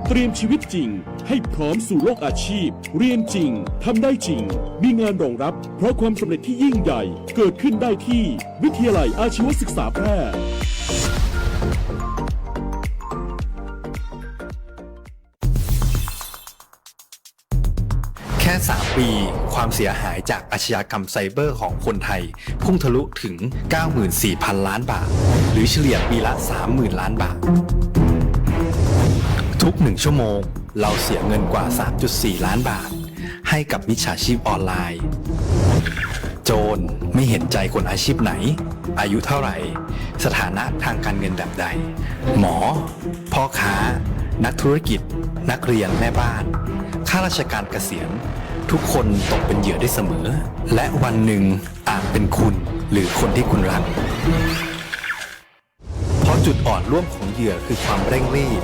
เตรียมชีวิตจริงให้พร้อมสู่โลกอาชีพเรียนจริงทำได้จริงมีงานรองรับเพราะความสำเร็จที่ยิ่งใหญ่เกิดขึ้นได้ที่วิทยาลัยอาชีวศึกษาแพร่แค่ 3 ปีความเสียหายจากอาชญากรรมไซเบอร์ของคนไทยพุ่งทะลุถึง 94,000 ล้านบาทหรือเฉลี่ยปีละ 30,000 ล้านบาททุก1ชั่วโมงเราเสียเงินกว่า 3.4 ล้านบาทให้กับมิจฉาชีพออนไลน์โจรไม่เห็นใจคนอาชีพไหนอายุเท่าไหร่สถานะทางการเงินแบบใดหมอพ่อค้านักธุรกิจนักเรียนแม่บ้านข้าราชการเกษียณทุกคนตกเป็นเหยื่อได้เสมอและวันหนึ่งอาจเป็นคุณหรือคนที่คุณรักเพราะจุดอ่อนร่วมของเหยื่อคือความเร่งรีบ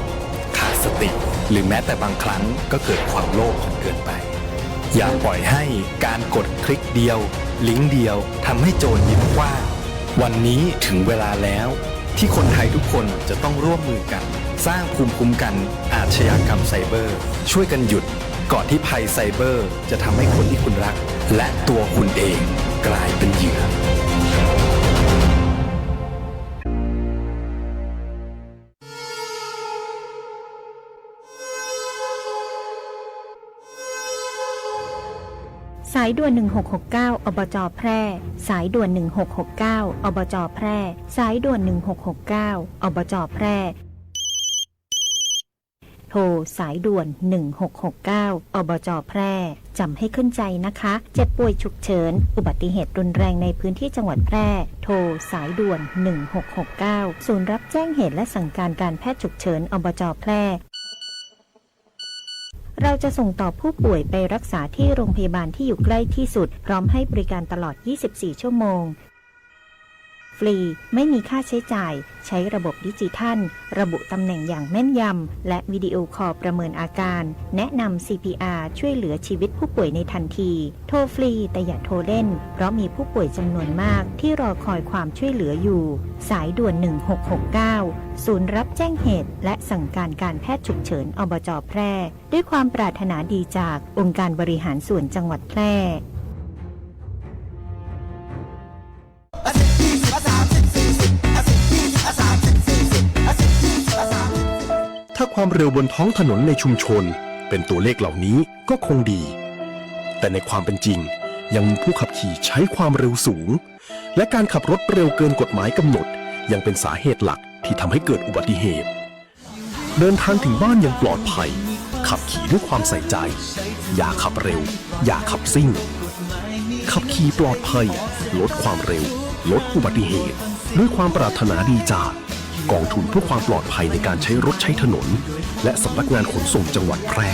ขาดสติหรือแม้แต่บางครั้งก็เกิดความโลภจนเกินไปอย่าปล่อยให้การกดคลิกเดียวลิงก์เดียวทำให้โจรยิ้มกว้างวันนี้ถึงเวลาแล้วที่คนไทยทุกคนจะต้องร่วมมือกันสร้างภูมิคุ้มกันอาชญากรรมไซเบอร์ช่วยกันหยุดก่อนที่ภัยไซเบอร์จะทำให้คนที่คุณรักและตัวคุณเองกลายเป็นเหยื่อสายด่วน1669อบจ.แพร่สายด่วน1669อบจ.แพร่สายด่วน1669อบจ.แพร่โทรสายด่วน1669อบจ.แพร่จำให้ขึ้นใจนะคะเจ็บป่วยฉุกเฉินอุบัติเหตุรุนแรงในพื้นที่จังหวัดแพร่โทรสายด่วน1669ศูนย์รับแจ้งเหตุและสั่งการการแพทย์ฉุกเฉินอบจ.แพร่เราจะส่งต่อผู้ป่วยไปรักษาที่โรงพยาบาลที่อยู่ใกล้ที่สุดพร้อมให้บริการตลอด 24 ชั่วโมงฟรีไม่มีค่าใช้จ่ายใช้ระบบดิจิทัลระบุตำแหน่งอย่างแม่นยำและวิดีโอคอลประเมินอาการแนะนำ CPR ช่วยเหลือชีวิตผู้ป่วยในทันทีโทรฟรีแต่อย่าโทรเล่นเพราะมีผู้ป่วยจำนวนมากที่รอคอยความช่วยเหลืออยู่สายด่วน1669ศูนย์รับแจ้งเหตุและสั่งการการแพทย์ฉุกเฉินอบจ.แพร่ด้วยความปรารถนาดีจากองค์การบริหารส่วนจังหวัดแพร่ถ้าความเร็วบนท้องถนนในชุมชนเป็นตัวเลขเหล่านี้ก็คงดีแต่ในความเป็นจริงยังมีผู้ขับขี่ใช้ความเร็วสูงและการขับรถเร็วเกินกฎหมายกำหนดยังเป็นสาเหตุหลักที่ทำให้เกิดอุบัติเหตุเดินทางถึงบ้านอย่างปลอดภัยขับขี่ด้วยความใส่ใจอย่าขับเร็วอย่าขับซิ่งขับขี่ปลอดภัยลดความเร็วลดอุบัติเหตุด้วยความปรารถนาดีจากกองทุนเพื่อความปลอดภัยในการใช้รถใช้ถนนและสำนักงานขนส่งจังหวัดแพร่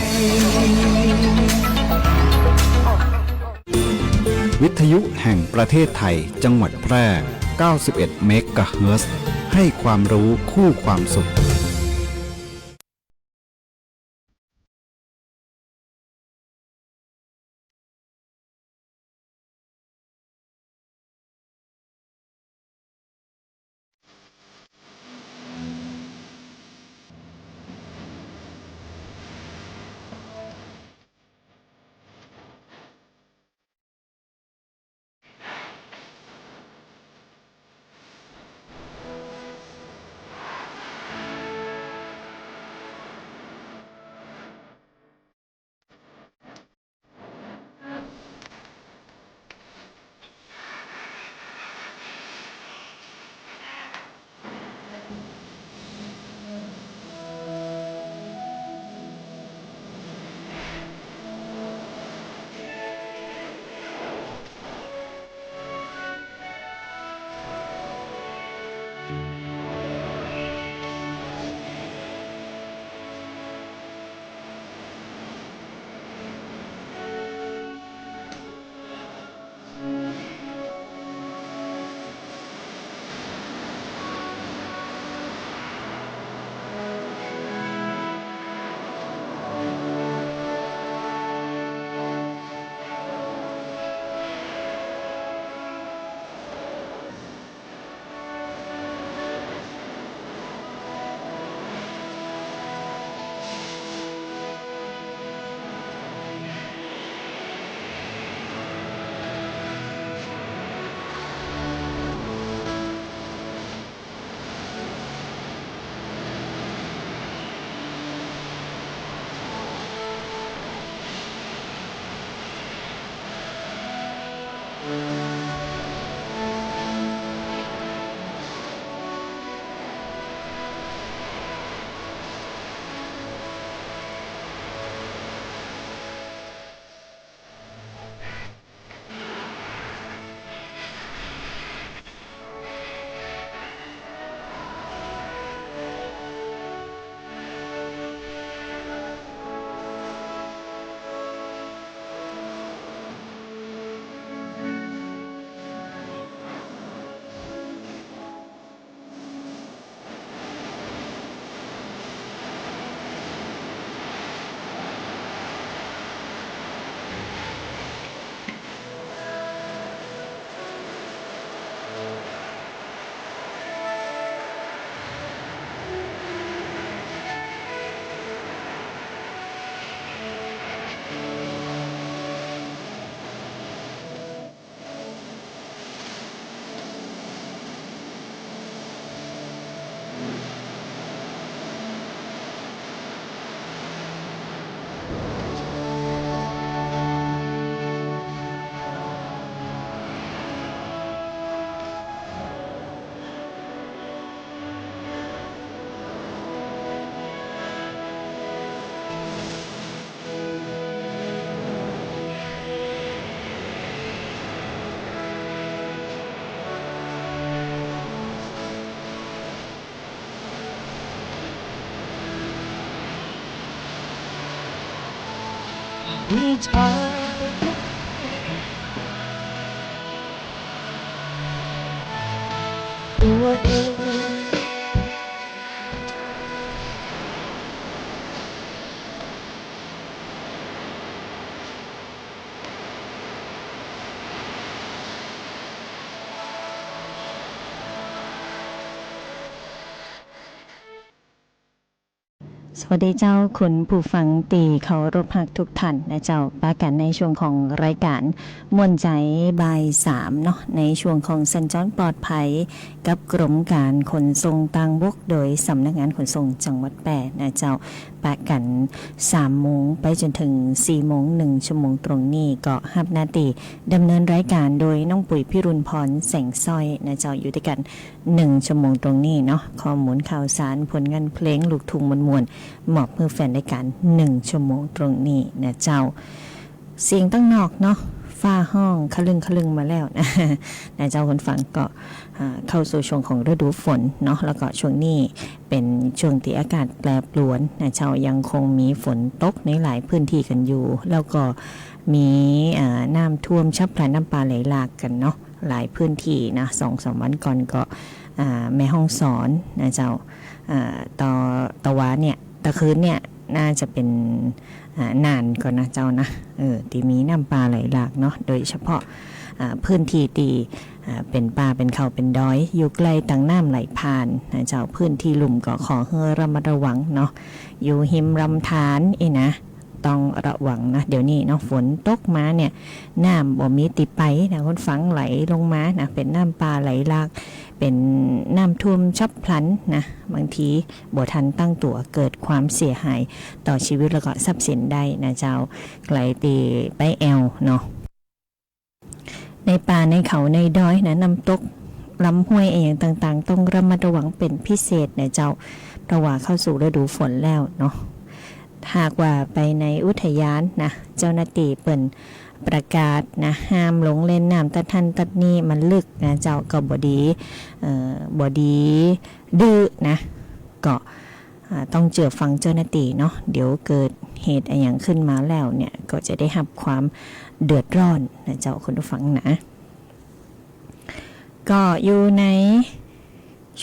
วิทยุแห่งประเทศไทยจังหวัดแพร่ 91 เมกะเฮิรตซ์ ให้ความรู้คู่ความสุข มีเธอตัวเอง สวัสดีเจ้าคุณผู้ฟังตีเคารพรักทุกท่านนะเจ้าปากันในช่วงของรายการม่วนใจบ่าย3เนาะในช่วงของสัญจรปลอดภัยกับกรมการขนส่งทางบกโดยสำนักงานขนส่งจังหวัดแปะนะเจ้าปากัน3 โมงไปจนถึง4 โมง1 ชั่วโมงตรงนี้ก็รับหน้าที่ดำเนินรายการโดยน้องปุ๋ยพิรุณพรแสงสร้อยนะเจ้าอยู่ด้วยกัน1 ชั่วโมงตรงนี้เนาะข้อมูลข่าวสารผลงานเพลงลูกทุ่งมวลๆเหมาะเพื่อแฟนรายการ1 ชั่วโมงตรงนี้นะเจ้าเสียงตั้งนอกเนาะฟ้าห้องคลึงมาแล้วนะเจ้าคนฟังก็เข้าสู่ช่วงของฤดูฝนเนาะแล้วก็ช่วงนี้เป็นช่วงที่อากาศแปรปรวนนะเจ้ายังคงมีฝนตกในหลายพื้นที่กันอยู่แล้วก็มีน้ำท่วมฉับพลันน้ำป่าไหลหลากกันเนาะหลายพื้นที่นะ2-3 วันก่อนก็แม่ฮ่องสอนนะเจ้าตะวันเนี่ยตะคืนเนี่ยน่าจะเป็นนานก่อนนะเจ้านะที่มีน้ำปลาไหลหลากเนาะโดยเฉพาะพื้นที่ที่เป็นป่าเป็นเขาเป็นดอยอยู่ใกล้ต่างน้ำไหลผ่านนะเจ้าพื้นที่ลุ่มก็ขอให้ระมัดระวังเนาะอยู่หิมลำธารนะต้องระวังนะเดี๋ยวนี้เนาะฝนตกมาเนี่ยน้ำบ่มีติดไปนะคนฝังไหลลงมานะเป็นน้ำปลาไหลหลากเป็นน้ำท่วมฉับพลันนะบางทีบ่ทันตั้งตัวเกิดความเสียหายต่อชีวิตแล้วก็ทรัพย์สินได้นะเจ้าไกลตีไปแอวเนาะในป่าในเขาในดอยนะน้ำตกลำห้วยอย่างต่างๆต้องระมัดระวังเป็นพิเศษนะเจ้าเพราะว่าเข้าสู่ฤดูฝนแล้วเนาะหากว่าไปในอุทยานนะเจ้าหน้าที่เปิ่นประกาศนะห้ามลงเล่นน้ำตัดทันตัดนี่มันลึกนะเจ้าก็บดีดื้อนะก็ต้องเจอฟังเจ้าหน้าที่เนาะเดี๋ยวเกิดเหตุอะไรอย่างขึ้นมาแล้วเนี่ยก็จะได้รับความเดือดร้อนนะเจ้าคุณผู้ฟังนะก็อยู่ใน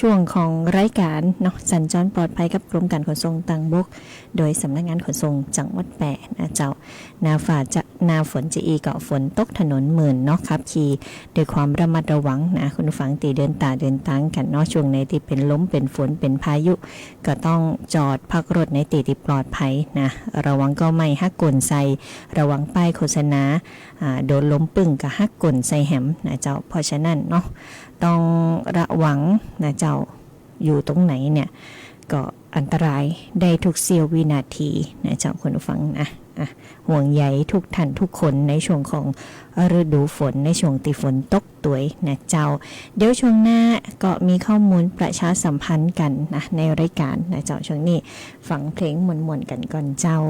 ช่วงของรายการเนาะสัญจรปลอดภัยกับกรมการขนส่งทางบกโดยสำนักงานขนส่งจังหวัดแปะนะเจ้านาฝนจะอีก็ฝนตกถนนหมื่นเนาะขับขี่ด้วยความระมัดระวังนะคุณผู้ฟังตีเดินทางกันเนาะช่วงในที่เป็นลมเป็นฝนเป็นพายุก็ต้องจอดพักรถในที่ปลอดภัยนะระวังก็ไม่ฮักกลใส่ระวังป้ายโฆษณาโดนล้มปึ้งกับฮักกลใส่แหมนะเจ้าเพราะฉะนั้นเนาะต้องระวังนะเจ้าอยู่ตรงไหนเนี่ยก็อันตรายได้ทุกเสี้ยววินาทีนะเจ้าคุณผู้ฟังนะห่วงใยทุกท่านทุกคนในช่วงของฤดูฝนในช่วงที่ฝนตกตัวนะเจ้าเดี๋ยวช่วงหน้าก็มีข้อมูลประชาสัมพันธ์กันนะในรายการนะเจ้าช่วงนี้ฟังเพลงมวนๆกันก่อนเจ้า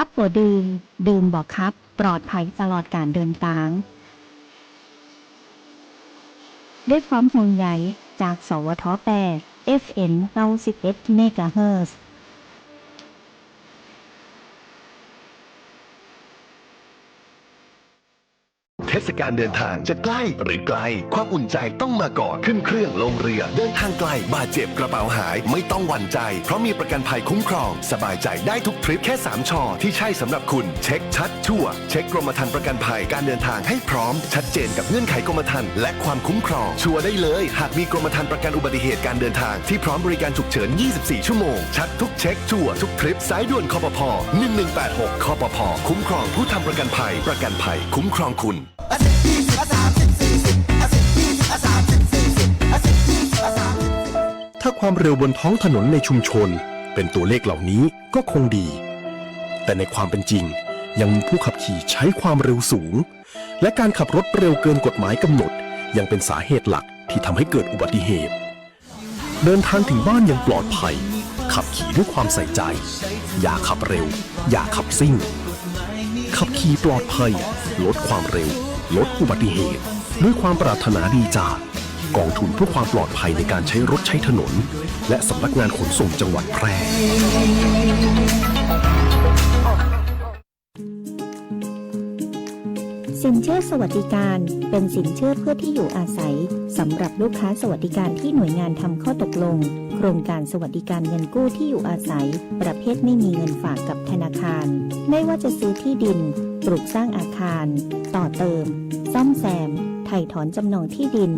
ครับบ่ดื่มบอกครับ ปลอดภัยตลอดการเดินทางด้วยความห่วงใยจากสวท8 FM 91 เมกะเฮิรตซ์ เทศกาลเดินทางจะใกล้หรือไกลความอุ่นใจต้องมาก่อนขึ้นเครื่องลงเรือเดินทางไกลบาดเจ็บกระเป๋าหายไม่ต้องหวั่นใจเพราะมีประกันภัยคุ้มครองสบายใจได้ทุกทริปแค่3 ชอที่ใช่สำหรับคุณเช็คชัดชัวร์เช็คกรมธรรม์ประกันภัยการเดินทางให้พร้อมชัดเจนกับเงื่อนไขกรมธรรม์และความคุ้มครองชัวร์ได้เลยหากมีกรมธรรม์ประกันอุบัติเหตุการเดินทางที่พร้อมบริการฉุกเฉิน24 ชั่วโมงชัดทุกเช็คชัวร์ทุกทริปสายด่วนคปภ1186คปภคุ้มครองผู้ทำประกันภัยคุ้มครองคุณถ้าความเร็วบนท้องถนนในชุมชนเป็นตัวเลขเหล่านี้ก็คงดี แต่ในความเป็นจริง ยังมีผู้ขับขี่ใช้ความเร็วสูง และการขับรถเร็วเกินกฎหมายกำหนดยังเป็นสาเหตุหลักที่ทำให้เกิดอุบัติเหตุ เดินทางถึงบ้านอย่างปลอดภัย ขับขี่ด้วยความใส่ใจ อย่าขับเร็ว อย่าขับซิ่ง ขับขี่ปลอดภัย ลดความเร็ว ลดอุบัติเหตุ ด้วยความปรารถนาดีจากกองทุนเพื่อความปลอดภัยในการใช้รถใช้ถนน และสำนักงานขนส่งจังหวัดแพร่ สินเชื่อสวัสดิการเป็นสินเชื่อเพื่อที่อยู่อาศัยสำหรับลูกค้าสวัสดิการที่หน่วยงานทำข้อตกลงโครงการสวัสดิการเงินกู้ที่อยู่อาศัยประเภทไม่มีเงินฝากกับธนาคารไม่ว่าจะซื้อที่ดินปลูกสร้างอาคารต่อเติมซ่อมแซมไถ่ถอนจำนองที่ดิน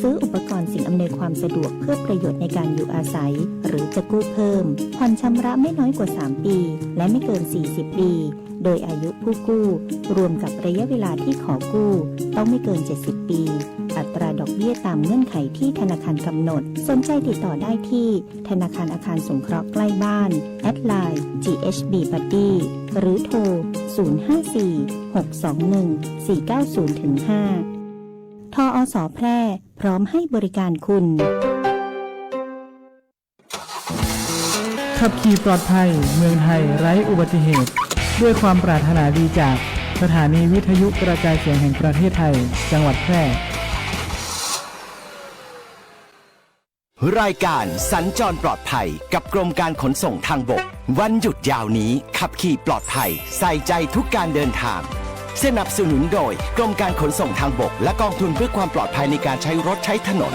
ซื้ออุปกรณ์สิ่งอำนวยความสะดวกเพื่อประโยชน์ในการอยู่อาศัยหรือจะกู้เพิ่มผ่อนชำระไม่น้อยกว่า3ปีและไม่เกิน40ปีโดยอายุผู้กู้รวมกับระยะเวลาที่ขอกู้ต้องไม่เกิน70ปีอัตราดอกเบี้ยตามเงื่อนไขที่ธนาคารกำหนดสนใจติดต่อได้ที่ธนาคารอาคารสงเคราะห์ใกล้บ้านแอดไลน์ GHB Buddy หรือโทร 054-621-490-5 ทอส.แพร่พร้อมให้บริการคุณขับขี่ปลอดภัยเมืองไทยไร้อุบัติเหตุด้วยความปรารถนาดีจากสถานีวิทยุกระจายเสียงแห่งประเทศไทยจังหวัดแพร่รายการสัญจรปลอดภัยกับกรมการขนส่งทางบกวันหยุดยาวนี้ขับขี่ปลอดภัยใส่ใจทุกการเดินทางสนับสนุนโดยกรมการขนส่งทางบกและกองทุนเพื่อความปลอดภัยในการใช้รถใช้ถนน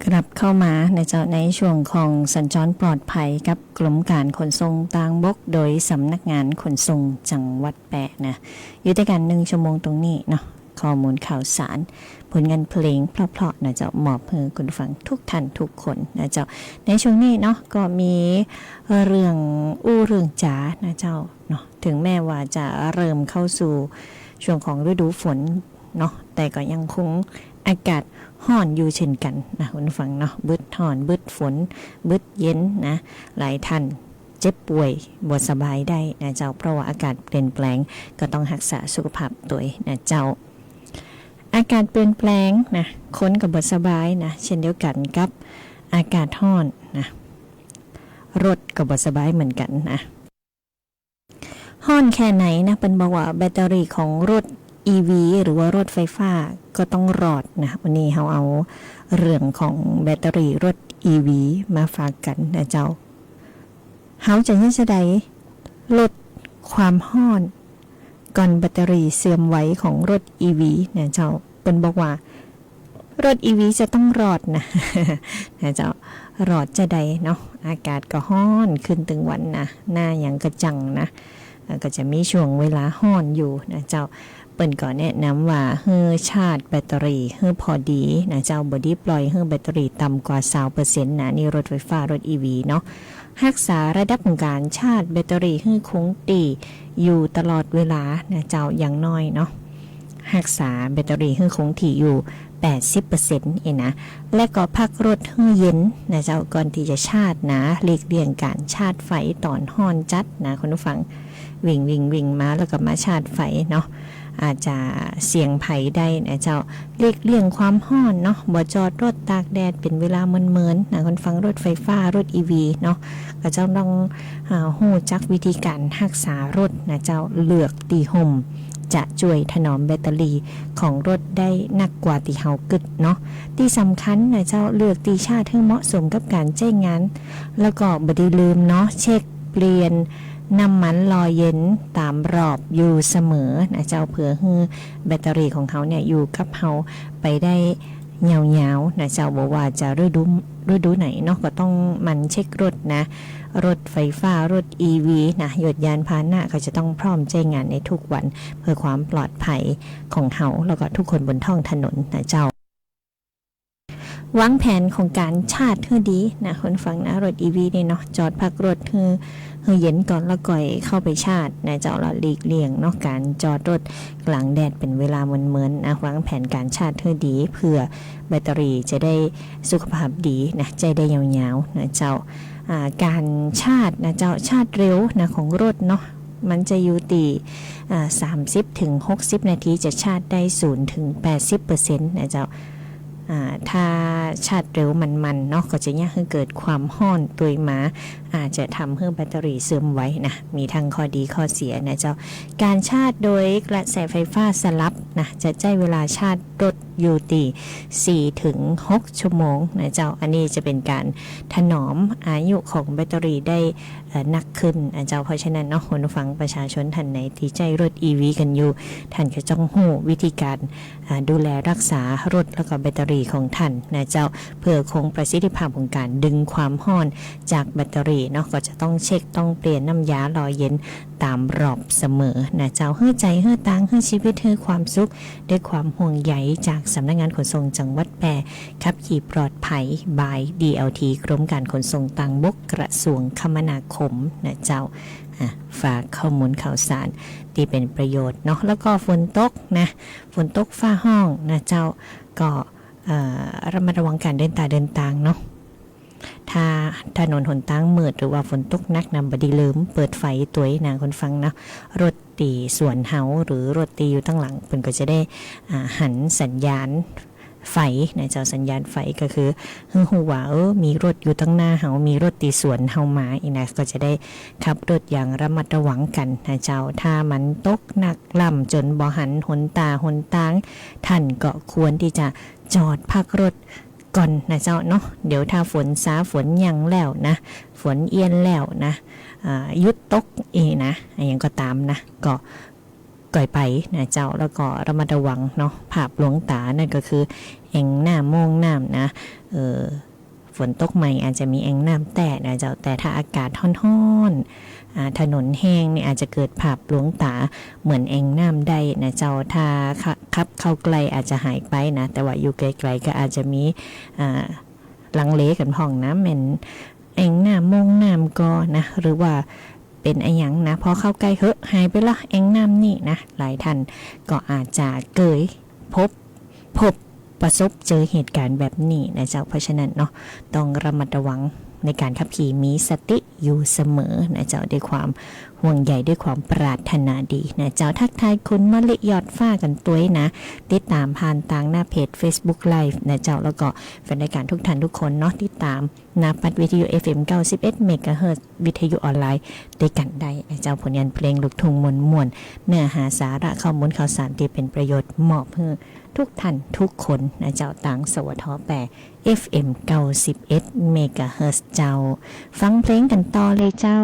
กลับเข้ามาในเจ้าในช่วงของสัญจรปลอดภัยกับกรมการขนส่งทางบกโดยสำนักงานขนส่งจังหวัดแปะนะอยู่ด้วยกัน1 ชั่วโมงตรงนี้เนาะข้อมูลข่าวสารผลงานเพลงเพราะๆนะเจ้ามอบให้คุณฟังทุกท่านทุกคนนะเจ้าในช่วงนี้เนาะก็มีเรื่องเรื่องจ๋านะเจ้าเนาะถึงแม้ว่าจะเริ่มเข้าสู่ช่วงของฤดูฝนเนาะแต่ก็ยังคงอากาศร้อนอยู่เช่นกันนะคุณฟังเนาะบึดร้อนบึดฝนบึดเย็นนะหลายท่านเจ็บป่วยบ่สบายได้นะเจ้าเพราะว่าอากาศเปลี่ยนแปลงก็ต้องรักษาสุขภาพตัวนะเจ้าอากาศเปลี่ยนแปลงนะคนก็บ่สบายนะเช่นเดียวกันกับอากาศร้อนนะรถก็บ่สบายเหมือนกันนะร้อนแค่ไหนนะเป็นบอกว่าแบตเตอรี่ของรถEV หรือว่ารถไฟฟ้าก็ต้องรอดนะวันนี้เราเอาเรื่องของแบตเตอรี่รถ EV มาฝากกันนะเจ้าเขาจะยังจะได้ลดความร้อนก่อนแบตเตอรี่เสื่อมไว้ของรถ EV นะเจ้าเป็นบอกว่ารถ EV จะต้องรอดนะ นะเจ้ารอดจะได้เนาะอากาศก็ร้อนขึ้นตึงวันนะหน้าอย่างกระจังนะก็จะมีช่วงเวลาร้อนอยู่นะเจ้าเปิ้นก็แนะนำว่าเฮือชาร์จแบตเตอรี่เฮือพอดีนะเจ้าบ่ดีปล่อยเฮือแบตเตอรี่ต่ำกว่า 20% นะนี่รถไฟฟ้ารถ EV เนาะรักษาระดับของการชาร์จแบตเตอรี่เฮือคงที่อยู่ตลอดเวลานะเจ้าอย่างน้อยเนาะรักษาแบตเตอรี่เฮือคงที่อยู่ 80% เองนะและก็พักรถเฮือเย็นนะเจ้าก่อนที่จะชาร์จนะหลีกเลี่ยงการชาร์จไฟตอนร้อนจัดนะคุณผู้ฟังวิ่งมาแล้วก็มาชาร์จไฟเนาะอาจจะเสี่ยงภัยได้นะเจ้าเลี่ยงความร้อนเนาะบ่จอดรถตากแดดเป็นเวลาเมินๆนะคนฟังรถไฟฟ้ารถ EV เนาะก็เจ้าต้องฮู้จักวิธีการรักษารถนะเจ้าเลือกตีห่มจะช่วยถนอมแบตเตอรี่ของรถได้นักกว่าที่เฮากึดเนาะที่สำคัญนะเจ้าเลือกตีชาร์จให้เหมาะสมกับการใช้งานแล้วก็บ่ได้ลืมเนาะเช็คเปลี่ยนน้ำมันรอเย็นตามรอบอยู่เสมอนะเจ้าเผื่อให้แบตเตอรี่ของเขาเนี่ยอยู่กับเขาไปได้ยาวๆนะเจ้าบอกว่าจะฤดูไหนเนาะก็ต้องมันเช็ครถนะรถไฟฟ้ารถ EV นะยนต์ยานพาหนะเขาจะต้องพร้อมใช้งานในทุกวันเพื่อความปลอดภัยของเขาแล้วก็ทุกคนบนท้องถนนนะเจ้าวางแผนของการชาร์จให้ดีนะคนฟังนะรถ EV นี่เนาะจอดพักรถให้เย็นก่อนแล้วก่อยเข้าไปชาร์จนะเจ้าเราหลีกเลี่ยงเนาะการจอดรถกลางแดดเป็นเวลาเมินๆนะวางแผนการชาร์จให้ดีเพื่อแบตเตอรี่จะได้สุขภาพดีนะใจได้ยาวๆนะเจ้าการชาร์จนะเจ้าชาร์จเร็วนะของรถเนาะมันจะอยู่ที่30-60 นาทีจะชาร์จได้ 0-80% นะเจ้าถ้าชาร์จเร็วมันเนาะก็จะยากให้เกิดความร้อนโดยมาอาจจะทำให้แบตเตอรี่เสื่อมไว้นะมีทั้งข้อดีข้อเสียนะเจ้าการชาร์จโดยกระแสไฟฟ้าสลับนะจะใช้เวลาชาร์จรถอยู่ที่4-6 ชั่วโมงนะเจ้าอันนี้จะเป็นการถนอมอายุของแบตเตอรี่ได้นักขึ้นนะเจ้าเพราะฉะนั้นเนาะคนฟังประชาชนท่านไหนที่ใช้รถ EV กันอยู่ท่านก็ต้องรู้วิธีการดูแลรักษารถแล้วก็แบตเตอรี่ของท่านนะเจ้าเพื่อคงประสิทธิภาพของการดึงความร้อนจากแบตเตอรี่เนาะก็จะต้องเช็คต้องเปลี่ยนน้ำยาหล่อเย็นตามรอบเสมอนะเจ้าเฮือใจเฮือตังเฮือชีวิตเฮือความสุขด้วยความห่วงใยจากสำนักงานขนส่งจังหวัดแพร่ขับขี่ปลอดภัยบาย DLT กรมการขนส่งทางบกกระทรวงคมนาคมนะเจ้าฝากข้อมูลข่าวสารที่เป็นประโยชน์เนาะแล้วก็ฝนตกนะฝนตกฟ้าห้องนะเจ้าก็ระมัดระวังการเดินทางเนาะถ้าถนนหนทางมืดหรือว่าฝนตกหนักนำบดีลืมเปิดไฟตัวนะคนฟังนะรถตีสวนเฮาหรือรถตีอยู่ตั้งหลังเพิ่นก็จะได้หันสัญญาณไฟนะเจ้าสัญญาณไฟก็คือฮู้ว่ามีรถอยู่ตั้งหน้าเฮามีรถตีสวนเฮามาอีนะก็จะได้ขับรถอย่างระมัดระวังกันนะเจ้าถ้ามันตกหนักล่ำจนบ่หันหนตางท่านก็ควรที่จะจอดพักรถก่อนนะเจ้าเนาะเดี๋ยวถ้าฝนซาฝนยังแล้วนะฝนเอียนแล้วนะยุดตกนะอย่างก็ตามนะก็ ก่อยไปนะเจ้าแล้วก็ระมัดระวังเนาะภาพลวงตานั่นก็คือแอ่งน้ำโมงน้ำนะฝนตกใหม่อาจจะมีแอ่งน้ำแต่นะเจ้าแต่ถ้าอากาศร้อนๆถนนแห้งเนี่ยอาจจะเกิดภาพลวงตาเหมือนแอ่งน้ำได้นะเจ้าถ้าขับเข้าใกล้อาจจะหายไปนะแต่ว่าอยู่ไกลๆก็อาจจะมีลังเลกันพ่องนะเหม็นแอ่งน้ำโมงน้ำก็นะหรือว่าเป็นไอ้หยังนะพอเข้าใกล้เฮ้หายไปละแอ่งน้ำนี่นะหลายท่านก็อาจจะเกยพบประสบเจอเหตุการณ์แบบนี้นะเจ้าเพราะฉะนั้นเนาะต้องระมัดระวังในการขับขี่มีสติอยู่เสมอนะเจ้าด้วยความห่วงใยด้วยความปรารถนาดีนะเจ้าทักทายคุณมะลิยอดฟ้ากันตัวนะติดตามผ่านทางหน้าเพจ Facebook Live นะเจ้าแล้วก็แฟนรายการทุกท่านทุกคนเนาะติดตามหน้าปัดวิทยุ FM 91 เมกะเฮิรตซ์วิทยุออนไลน์ด้วยกันได้นะเจ้าผลงานเพลงลูกทุ่งมวลๆเนื้อหาสาระข้อมูลข่าวสารที่เป็นประโยชน์มอบให้ทุกท่านทุกคนนะเจ้าต่างสวทแปร FM 91 เมกะเฮิรตซ์เจ้าฟังเพลงกันต่อเลยเจ้า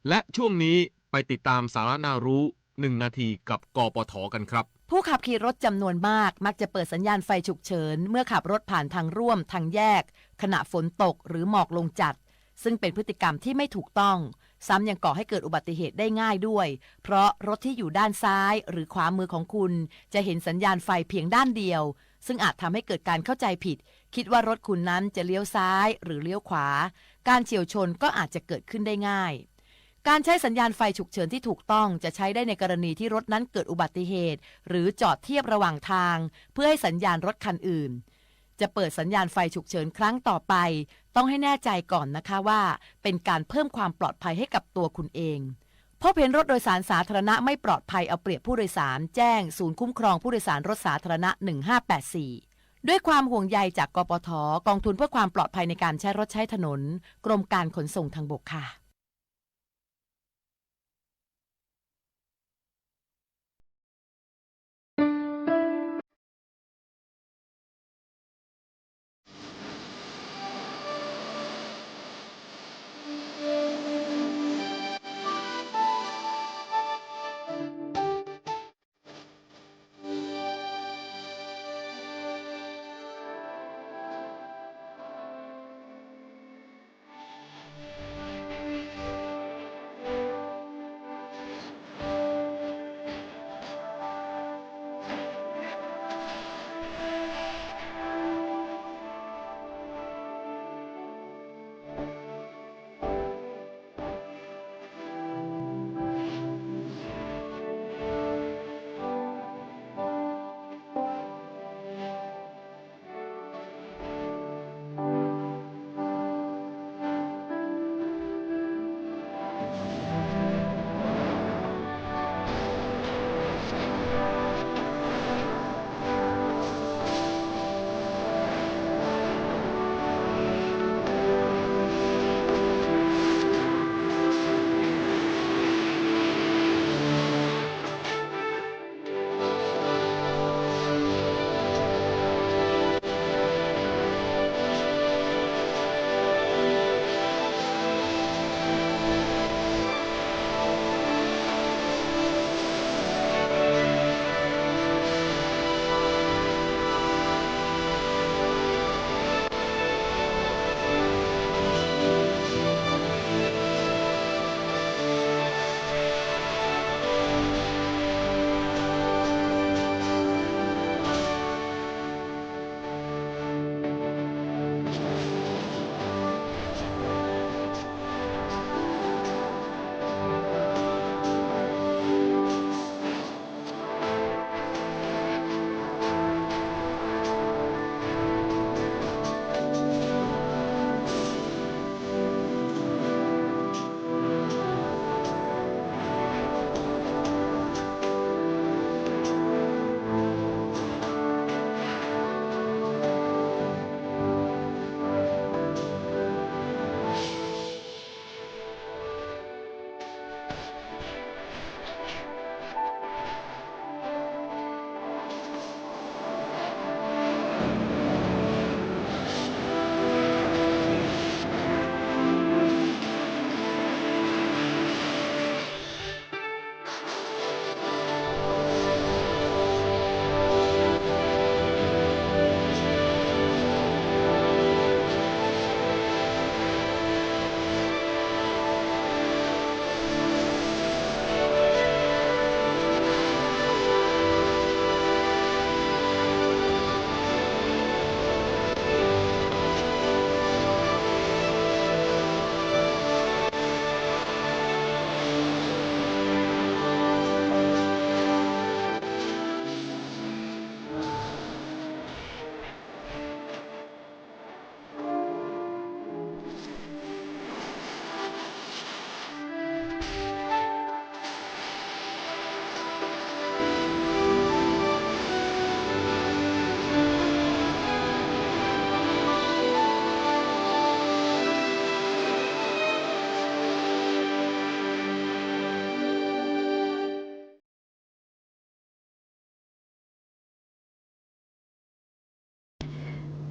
และช่วงนี้ไปติดตามสาระน่ารู้1 นาทีกับกปทกันครับ ผู้ขับขี่รถจำนวนมากมักจะเปิดสัญญาณไฟฉุกเฉินเมื่อขับรถผ่านทางร่วมทางแยกขณะฝนตกหรือหมอกลงจัดซึ่งเป็นพฤติกรรมที่ไม่ถูกต้องซ้ำยังก่อให้เกิดอุบัติเหตุได้ง่ายด้วยเพราะรถที่อยู่ด้านซ้ายหรือขวามือของคุณจะเห็นสัญญาณไฟเพียงด้านเดียวซึ่งอาจทำให้เกิดการเข้าใจผิดคิดว่ารถคุณนั้นจะเลี้ยวซ้ายหรือเลี้ยวขวาการเฉี่ยวชนก็อาจจะเกิดขึ้นได้ง่ายการใช้สัญญาณไฟฉุกเฉินที่ถูกต้องจะใช้ได้ในกรณีที่รถนั้นเกิดอุบัติเหตุหรือจอดเทียบระหว่างทางเพื่อให้สัญญาณรถคันอื่นจะเปิดสัญญาณไฟฉุกเฉินครั้งต่อไปต้องให้แน่ใจก่อนนะคะว่าเป็นการเพิ่มความปลอดภัยให้กับตัวคุณเองพบเห็นรถโดยสารสาธารณะไม่ปลอดภัยเอาเปรียบผู้โดยสารแจ้งศูนย์คุ้มครองผู้โดยสารรถสาธารณะ1584ด้วยความห่วงใยจากกปท.กองทุนเพื่อความปลอดภัยในการใช้รถใช้ถนนกรมการขนส่งทางบกค่ะ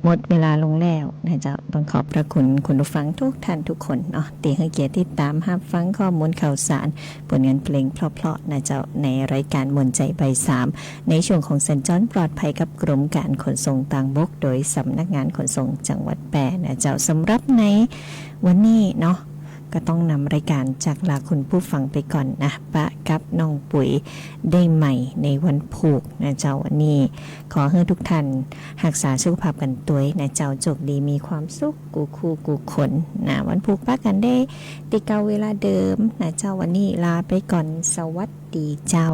หมดเวลาลงแล้วนะเจ้าต้องขอบพระคุณคุณผู้ฟังทุกท่านทุกคนเนาะที่ให้เกียรติติดตามรับฟังข้อมูลข่าวสารผลงานเพลงเพราะๆนะเจ้าในรายการมนใจใบ3ในช่วงของสัญจรปลอดภัยกับกรมการขนส่งทางบกโดยสำนักงานขนส่งจังหวัดแพร่นะเจ้าสำหรับในวันนี้เนาะก็ต้องนำรายการจากลาคุณผู้ฟังไปก่อนนะปะกับน้องปุ๋ยได้ใหม่ในวันผูกนะเจ้าวันนี้ขอให้ทุกท่านรักษาสุขภาพกันตัวนะเจ้าโชคดีมีความสุขกูคู่กูขนนะวันผูกปะกันได้ติเกาเวลาเดิมนะเจ้าวันนี้ลาไปก่อนสวัสดีเจ้า